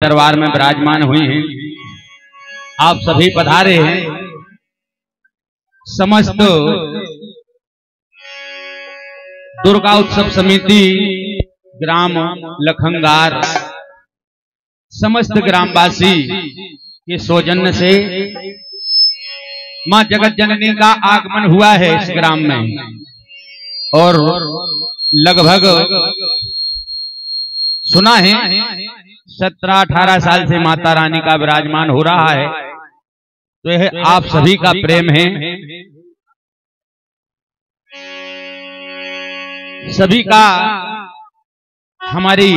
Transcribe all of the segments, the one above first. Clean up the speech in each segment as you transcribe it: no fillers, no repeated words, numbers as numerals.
दरबार में विराजमान हुई हैं। आप सभी पधारे हैं। समस्त दुर्गा उत्सव समिति ग्राम लखंगार समस्त ग्रामवासी के सौजन्य से मां जगत जननी का आगमन हुआ है इस ग्राम में और लगभग सुना है 17-18 साल से माता रानी का विराजमान हो रहा है। तो यह आप सभी का प्रेम है, सभी का हमारी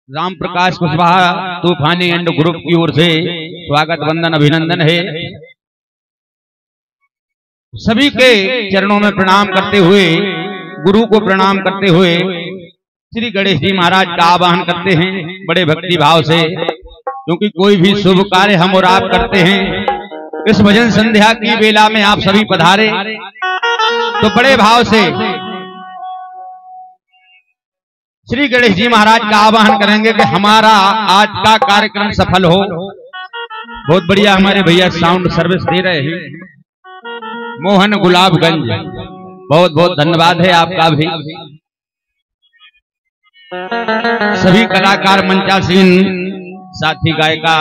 राम प्रकाश कुशवाहा तूफानी एंड ग्रुप की ओर से स्वागत वंदन अभिनंदन है। सभी के चरणों में प्रणाम करते हुए, गुरु को प्रणाम करते हुए श्री गणेश जी महाराज का आवाहन करते हैं बड़े भक्ति भाव से, क्योंकि कोई भी शुभ कार्य हम और आप करते हैं। इस भजन संध्या की बेला में आप सभी पधारे तो बड़े भाव से श्री गणेश जी महाराज का आवाहन करेंगे कि हमारा आज का कार्यक्रम सफल हो। बहुत बढ़िया हमारे भैया साउंड सर्विस दे रहे हैं, मोहन गुलाबगंज, बहुत बहुत धन्यवाद है आपका भी। सभी कलाकार, मंचासीन साथी, गायिका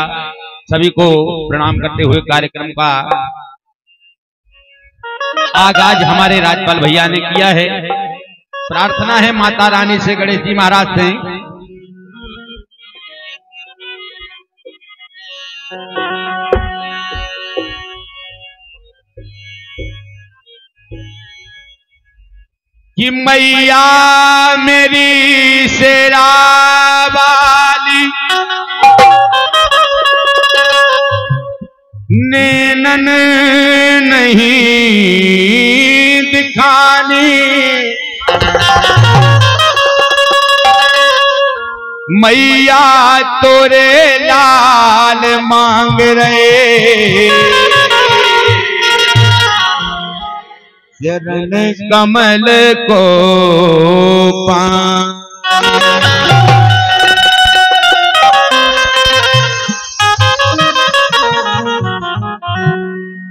सभी को प्रणाम करते हुए कार्यक्रम का आगाज हमारे राजपाल भैया ने किया है। प्रार्थना है माता रानी से, गणेश जी महाराज से कि मैया मेरी शेरा वाली नैनन नहीं दिखानी, मैया तोरे लाल मांग रहे, चरण कमल को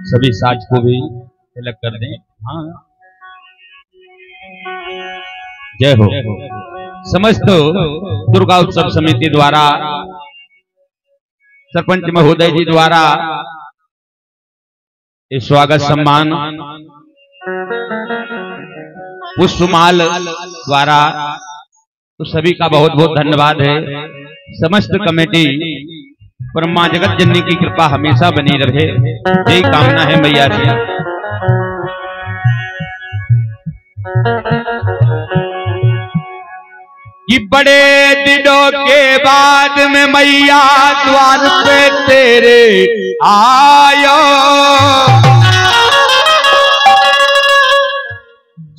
सभी साज को भी तिलक कर दें। हाँ, जय हो। समस्त दुर्गा उत्सव समिति द्वारा, सरपंच महोदय जी द्वारा इस स्वागत सम्मान, पुष्पमाल द्वारा, तो सभी का बहुत बहुत धन्यवाद है। समस्त कमेटी पर मां जगत जननी की कृपा हमेशा बनी रहे, यही कामना है मैया से। कि बड़े दिनों के बाद में मैया द्वार पे तेरे आयो,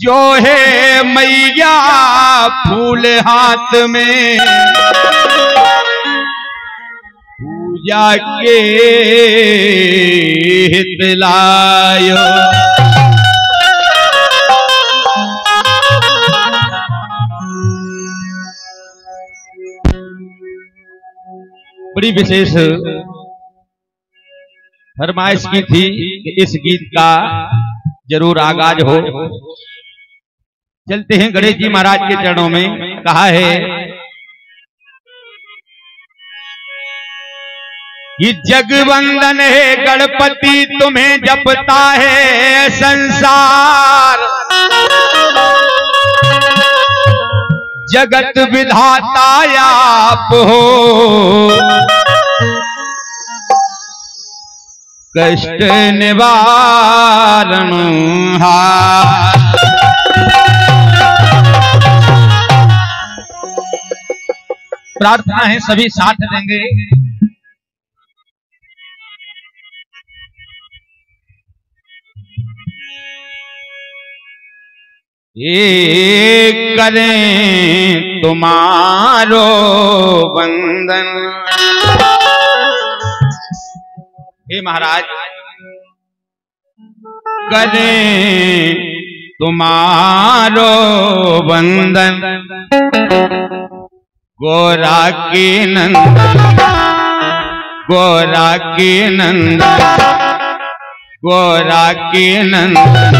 जो है मैया फूल हाथ में, पूजा के हित लायो। बड़ी विशेष फरमाइश की थी कि इस गीत का जरूर आगाज हो। चलते हैं गणेश जी महाराज के चरणों में। कहा है ये जगवंदन है गणपति, तुम्हें जपता है संसार, जगत विधाता आप हो, कष्ट निवारण हार। प्रार्थना है सभी साथ देंगे। ये करें तुम्हारो वंदन, हे महाराज करें तुम्हारो वंदन, गोरा के नंदन, गोरा के नंदन, गोरा के नंदन,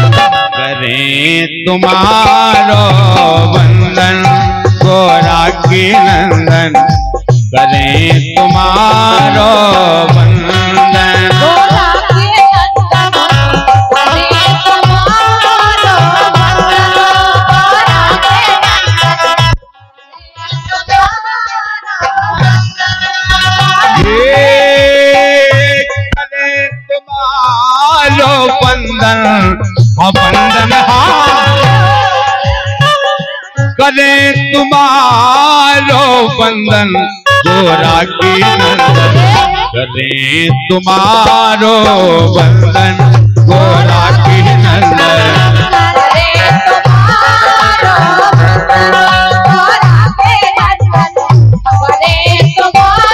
करें तुम्हारो वंदन। गोरा के नंदन, करें तुम्हारो वंदन। गोरा के नंदन, करें तुम्हारो वंदन। गोरा के नंदन, करें तुम्हारो वंदन, वंदन करें तुम्हारो वंदन। गोरा के नंदन, करें तुम्हारो वंदन। गोरा के नंदन, करें तुम्हारो वंदन। गोरा के नंदन, करें तुम्हारो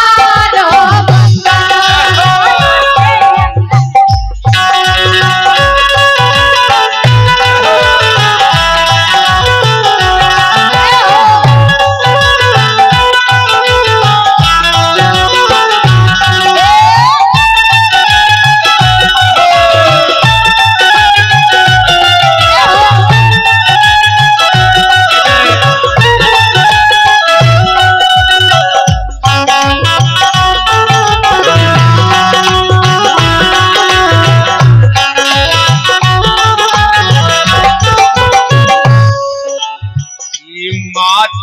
मात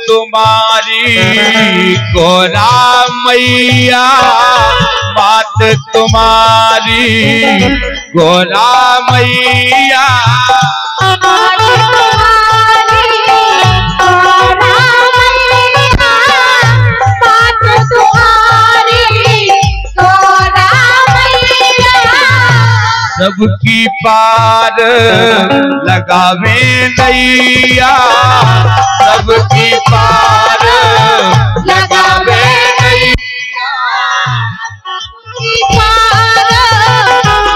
तुम्हारी गोरा मैया, मात तुम्हारी गोरा मैया। सबकी पार लगावे नैया, सबकी पार लगावे नैया। पार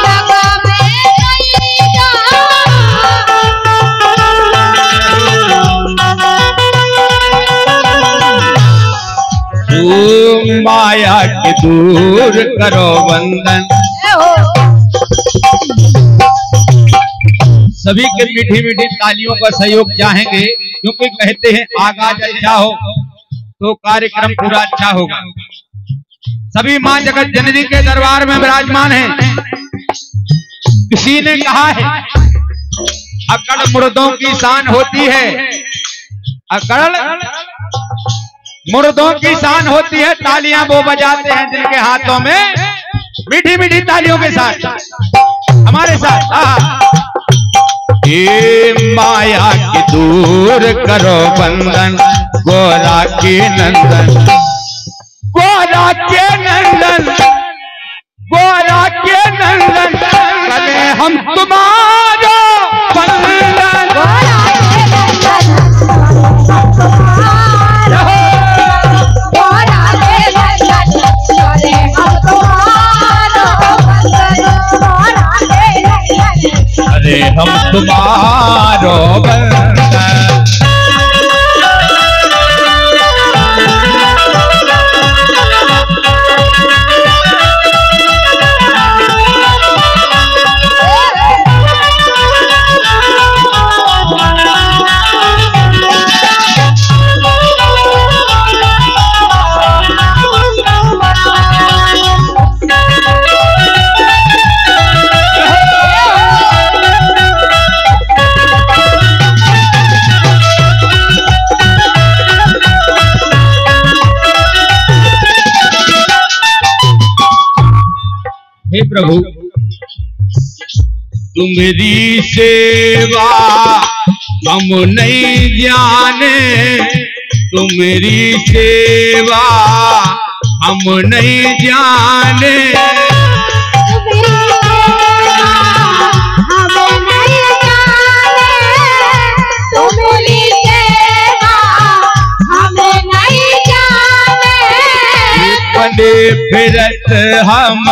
लगावे नैया। तू माया के दूर करो वंदन। सभी के मीठी मीठी तालियों का सहयोग चाहेंगे, क्योंकि कहते हैं आगाज अच्छा हो तो कार्यक्रम पूरा अच्छा होगा। सभी मां जगत जननी के दरबार में विराजमान हैं। किसी ने कहा है अकड़ मुर्दों की शान होती है, अकड़ मुर्दों की शान होती है। तालियां वो बजाते हैं जिनके हाथों में मीठी मीठी तालियों के साथ हमारे साथ। ये माया के दूर करो बंधन। गोरा के नंदन, गोरा के नंदन, गोरा के नंदन, करें हम तुम्हारा वंदन। गोरा के नंदन, गोरा के नंदन, करें हम तुम्हारा वंदन। गोरा के नंदन, अरे हम तुम्हारो वंदन। हे प्रभु, तुम्हारी सेवा हम नहीं जाने, तुम्हारी सेवा हम नहीं जाने। बने फिरत हम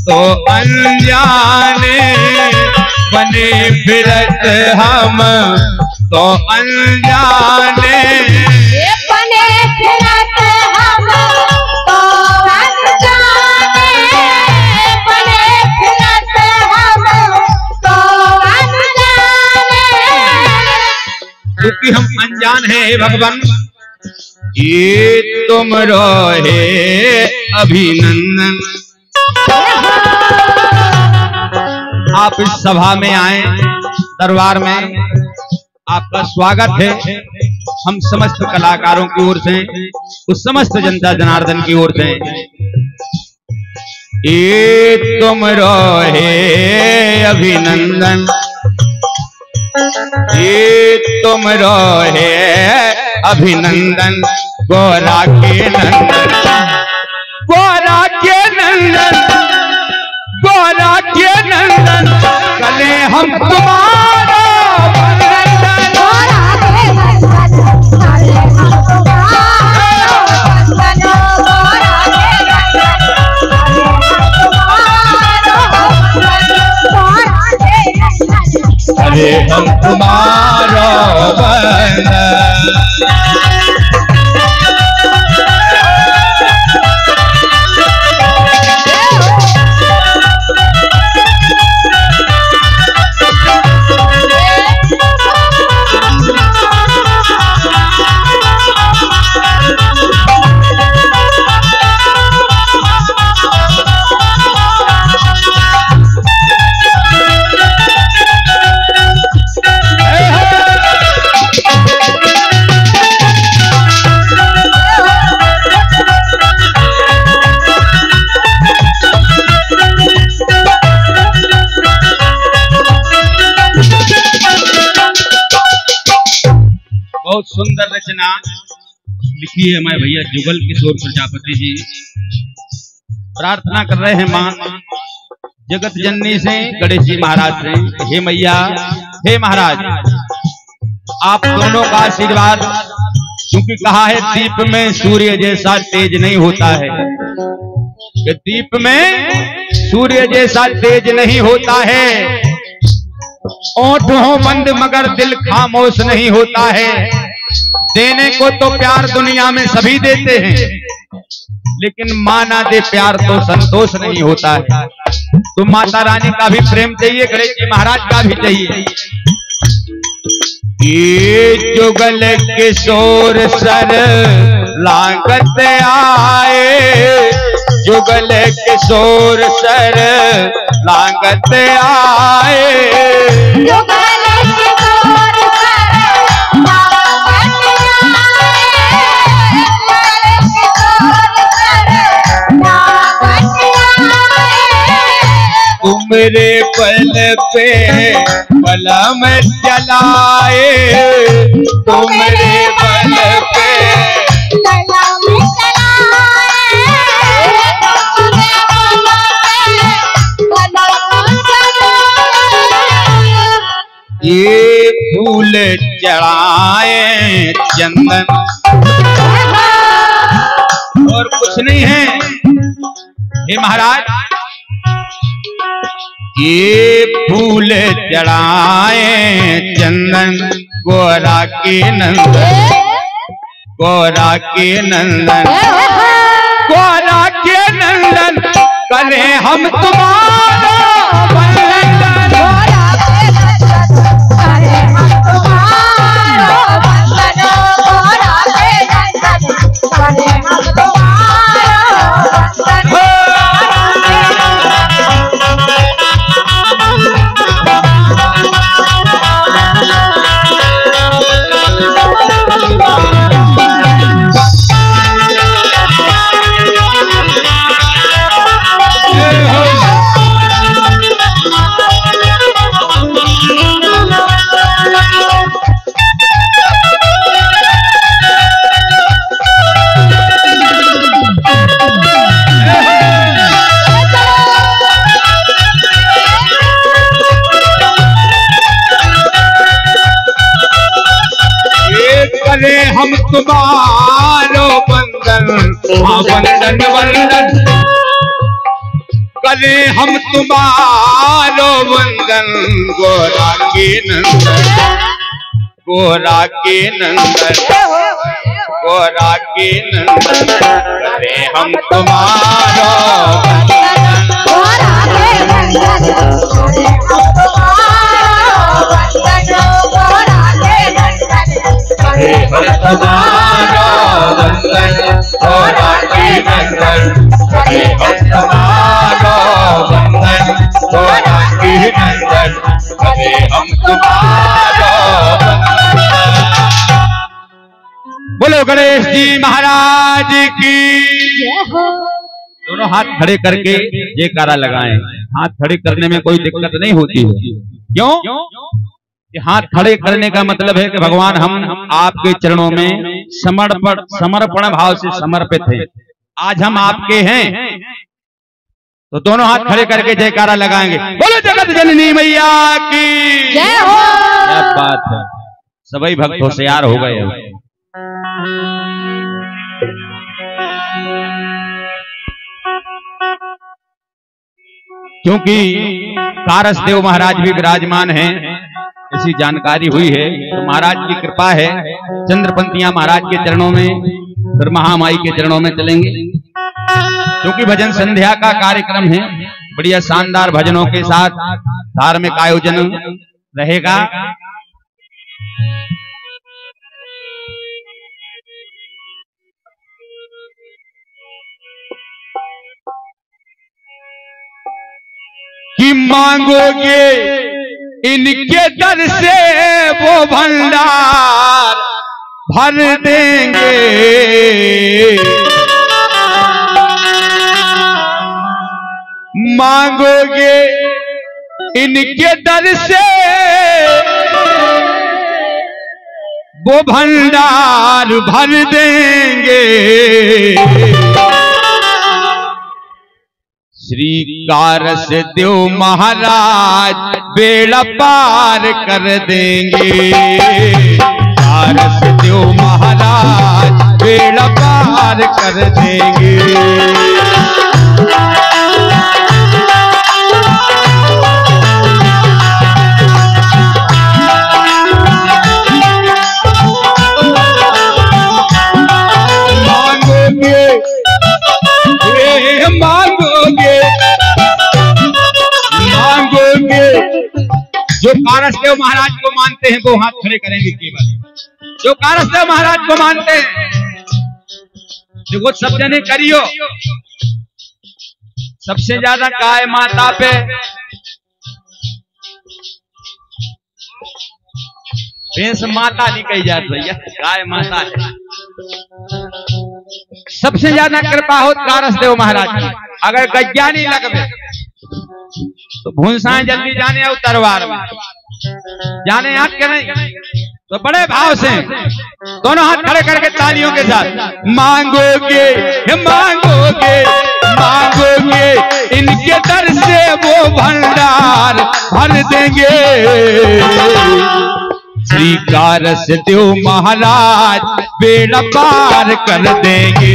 तो अनजाने, बने फिरत हम तो अनजाने। बने फिरत हम तो अनजाने, बने फिरत हम तो अनजाने। क्योंकि हम अनजान हैं हे भगवान, ये तुम रोहे अभिनंदन। आप इस सभा में आए, दरबार में आपका स्वागत है। हम समस्त कलाकारों की ओर से, उस समस्त जनता जनार्दन की ओर से, ये तुम रोहे अभिनंदन, ये तुम रोहे अभिनंदन, गोरा के नंदन, गोरा के नंदन, गोरा के नंदन, कले हम तुम्हारा वंदन। गोरा के नंदन, कले हम तुम्हारा वंदन, गोरा के नंदन, कले हम तुम्हारा वंदन, कले हम तुम्हारा वंदन। बहुत सुंदर रचना लिखी है हमारे भैया जुगल किशोर प्रजापति जी। प्रार्थना कर रहे हैं मां जगत जननी से, गणेश जी महाराज से, हे मैया, हे महाराज, आप दोनों का आशीर्वाद, क्योंकि कहा है दीप में सूर्य जैसा तेज नहीं होता है, कि दीप में सूर्य जैसा तेज नहीं होता है, ओंठ हो बंद मगर दिल खामोश नहीं होता है। देने को तो प्यार दुनिया में सभी देते हैं, लेकिन मां ना दे प्यार तो संतोष नहीं होता है। तो माता रानी का भी प्रेम चाहिए, गणेश जी महाराज का भी चाहिए। ये जुगल किशोर सर लागत आए, जुगल किशोर सर लागत आए, जुगल किशोर सर लागत आए, जुगल किशोर सर लागत आए। तुमरे पल पे पलम जलाए, तुमरे पल पे कलम चलाए, तुमरे पल पे कलम चलाए। ये फूल चढ़ाए चंदन, और कुछ नहीं है हे महाराज। ये फूल चढ़ाए चंदन, गोरा के नंदन, गोरा के नंदन, गोरा के नंदन, करें हम तुम्हारा वंदन। गोरा के नंदन, करें हम तुम्हारा वंदन, गोरा के नंदन, करें हम तुम्हारा वंदन। करें हम तुम्हारो वंदन, हाँ वंदन वंदन, करें हम तुम्हारो वंदन, गोरा के नंदन, गोरा के नंदन, गोरा के नंदन करे हम तुम्हारो वंदन। गोरा के नंदन करे हम तुम्हारो वंदन। गोरा के नंदन करे हम तुम्हारो वंदन। गोरा के नंदन करे हम तुम्हारो वंदन। गोरा के नंदन करे हम तुम्हारो वंदन। बोलो गणेश जी महाराज की। दोनों हाथ खड़े करके जयकारा लगाएं। हाथ खड़े करने में कोई दिक्कत नहीं होती है। क्यों? कि हाथ खड़े करने का मतलब है कि भगवान हम आपके चरणों में समर्पण भाव से समर्पित हैं। आज हम आपके हैं, तो दोनों हाथ खड़े करके जयकारा लगाएंगे। बोलो जगत जननी मैया की जय हो। क्या बात है, सभी भक्त होशियार हो गए। क्योंकि कारसदेव महाराज भी विराजमान हैं, ऐसी जानकारी हुई है, तो महाराज की कृपा है। चंद्रपंतियां महाराज के चरणों में, फिर महामाई के चरणों में चलेंगे। क्योंकि भजन संध्या का कार्यक्रम है, बढ़िया शानदार भजनों के साथ धार्मिक आयोजन रहेगा। कि मांगोगे इनके दर से वो भंडार भर देंगे। मांगोगे इनके दर से वो भंडार भर देंगे। श्री कारसदेव महाराज बेड़ा पार कर देंगे। कारसदेव महाराज बेड़ा पार कर देंगे। मांगोगे मांगोगे जो कारसदेव महाराज को मानते हैं वो हाथ खड़े करेंगे। केवल जो कारसदेव महाराज को मानते हैं वो सब जने करियो। सबसे ज्यादा गाय माता पे भैंस माता नहीं कही जाती भैया, गाय माता है। सबसे ज्यादा कृपा हो कारसदेव महाराज की। अगर गज्ञानी लगवे तो भूंसाएं जल्दी जाने और तरवार में जाने हाथ के नहीं, तो बड़े भाव से दोनों हाथ खड़े करके तालियों के साथ मांगोगे मांगोगे मांगोगे इनके दर से वो भंडार भर देंगे। श्री कारसदेव महाराज बेड़ा पार कर देंगे।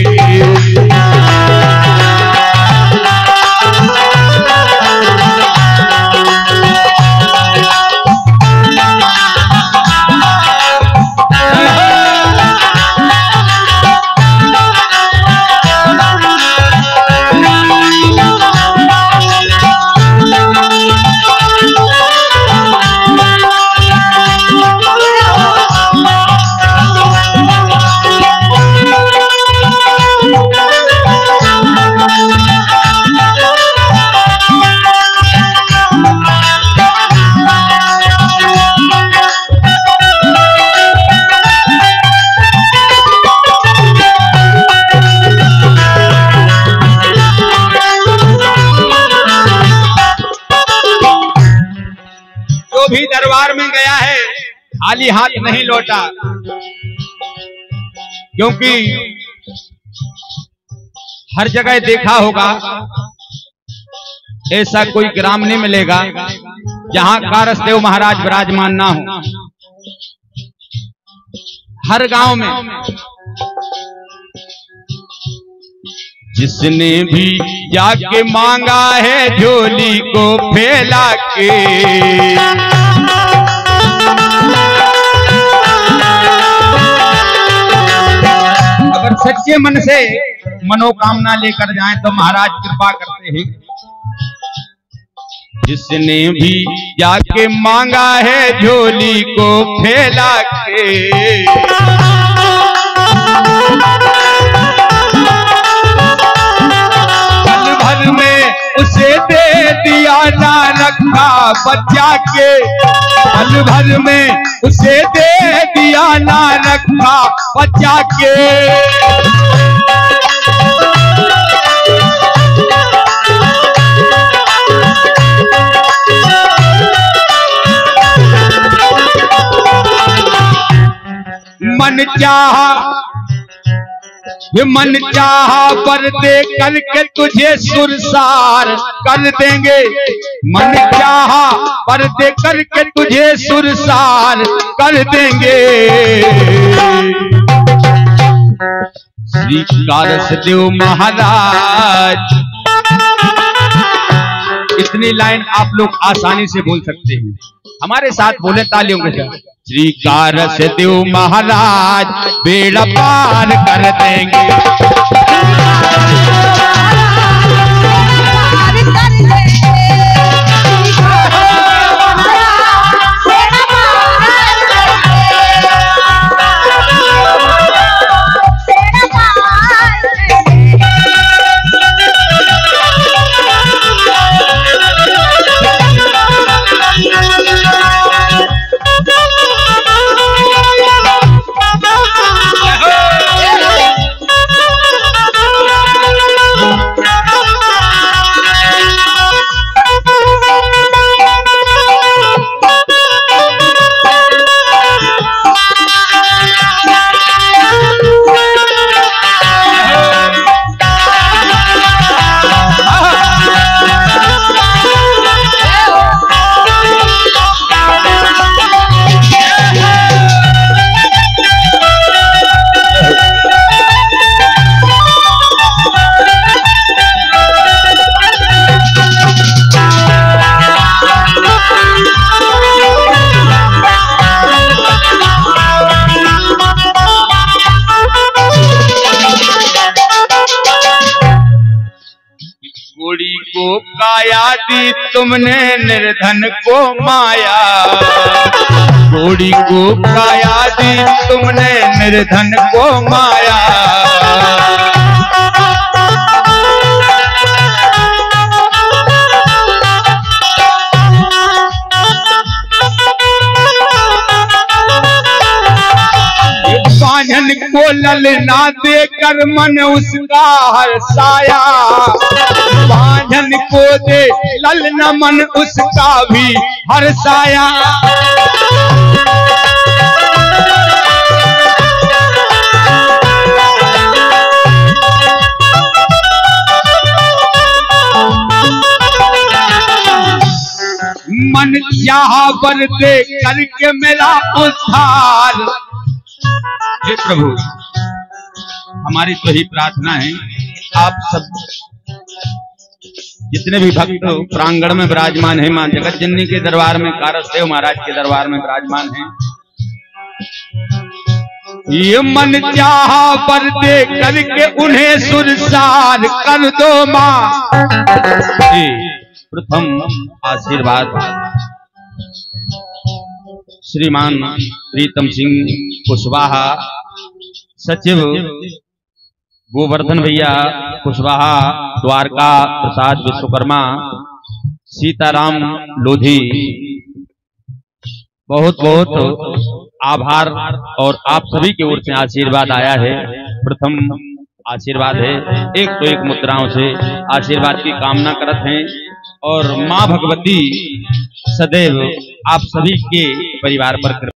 भी दरबार में गया है खाली हाथ नहीं लौटा, क्योंकि हर जगह देखा होगा ऐसा कोई ग्राम नहीं मिलेगा जहां कारसदेव महाराज विराजमान ना हो। हर गांव में जिसने भी जाके मांगा है झोली को फैला के, सच्चे मन से मनोकामना लेकर जाएं तो महाराज कृपा करते हैं। जिसने भी जाके मांगा है झोली को फैला के, पल भर में उसे दे दिया ना रखा बचा के, पल भर में उसे दे दिया ना रखा बचा के। मन चाहा पर दे करके तुझे सुरसार कर देंगे, मन चाहा पर दे करके तुझे सुरसार कर देंगे। श्री कारसदेव महाराज, इतनी लाइन आप लोग आसानी से बोल सकते हैं, हमारे साथ बोले तालियों के साथ। श्री कारसदेव महाराज बेड़ा पार कर देंगे, घोड़ी को काया दी तुमने निर्धन को माया, घोड़ी को काया दी तुमने निर्धन को माया। बांझन को ललना देकर मन उसका हर्षाया, बांझन को दे ललना मन उसका भी हर्षाया। मन चाहा वर दे करके मेरा उद्धार। हे प्रभु, हमारी तो ही प्रार्थना है, आप सब जितने भी भक्त प्रांगण में विराजमान है, मां जगत जननी के दरबार में, कारसदेव महाराज के दरबार में विराजमान है, ये मन चाहा पर दे करके उन्हें सुरसार कर दो मां। प्रथम आशीर्वाद श्रीमान प्रीतम सिंह कुशवाहा, सचिव गोवर्धन भैया कुशवाहा, द्वारका प्रसाद विश्वकर्मा, सीताराम लोधी, बहुत बहुत आभार। और आप सभी की ओर से आशीर्वाद आया है। प्रथम आशीर्वाद है, एक तो एक मुद्राओं से आशीर्वाद की कामना करते हैं। और मां भगवती सदैव आप सभी के परिवार पर